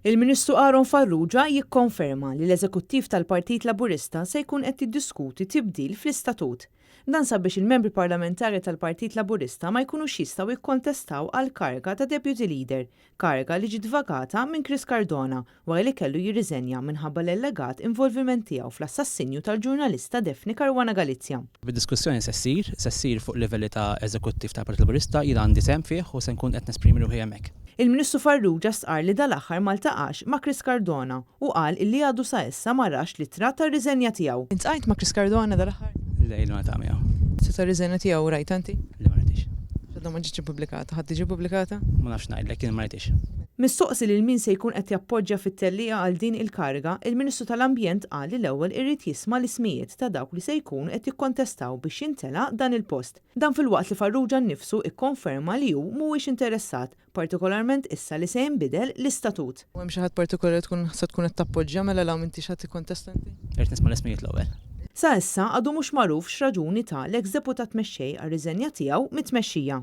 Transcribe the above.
Il-Ministru Aaron Farrugia jikkonferma li l-Eżekuttiv tal-Partit Laburista se jkun qed jiddiskuti tibdil fl-Istatut. Dan sabiex il-membri parlamentari tal-Partit Laburista ma jkunux jistgħu jikkontestaw għal karga ta' Deputy Leader, karga li ġiet vagata minn Chris Cardona wara li kellu jirriżenja minħabba l-allegat involviment tiegħu fl-assassinju tal-ġurnalista Defni Karwana Galizja. Bid-diskussjoni se ssir fuq livelli ta' Eżekuttiv tal-Partit Laburista jien għandi sehem fih u se nkun qed nesprimi ruħi hemmhekk. Il-Ministru Farrugia stqar li dal-aħħar ma ltaqax ma' Chris Cardona u qal illi għadu sa issa ma rax littra tar-riżenja tiegħu. Intqajt ma' Chris Cardona dal-aħħar? Lejlu ta' miegħu. Se tar-riżenja tiegħu rajt anti? Li ma rajtix. X'għadha ma ġietx ippubblikata, ħadd tiġi pubblikata? Ma nafx ngħidlek kien ma rajtix. Mistoqsi lil min se jkun qed jappoġġja fit-tellieqa għal din il-karga, il-Ministru tal-Ambjent qal li l-ewwel irrid jisma' l-ismijiet ta' dawk li se jkunu qed jikkontestaw biex jintela' dan il-post. Dan filwaqt li Farrugia nnifsu ikkonferma li hu mhuwiex interessat, partikolarment issa li se jinbidel l-istatut. U hemm xi ħadd partikolari se tkun qed tappoġġja mela law m'intix ħadd ikkontestanti? Irid nisma' l-ismijiet l-ewwel. Sa issa għadu mhux magħruf x'raġuni ta' l-eks deputat mexxej għar-riżenja tiegħu mit-tmexxija.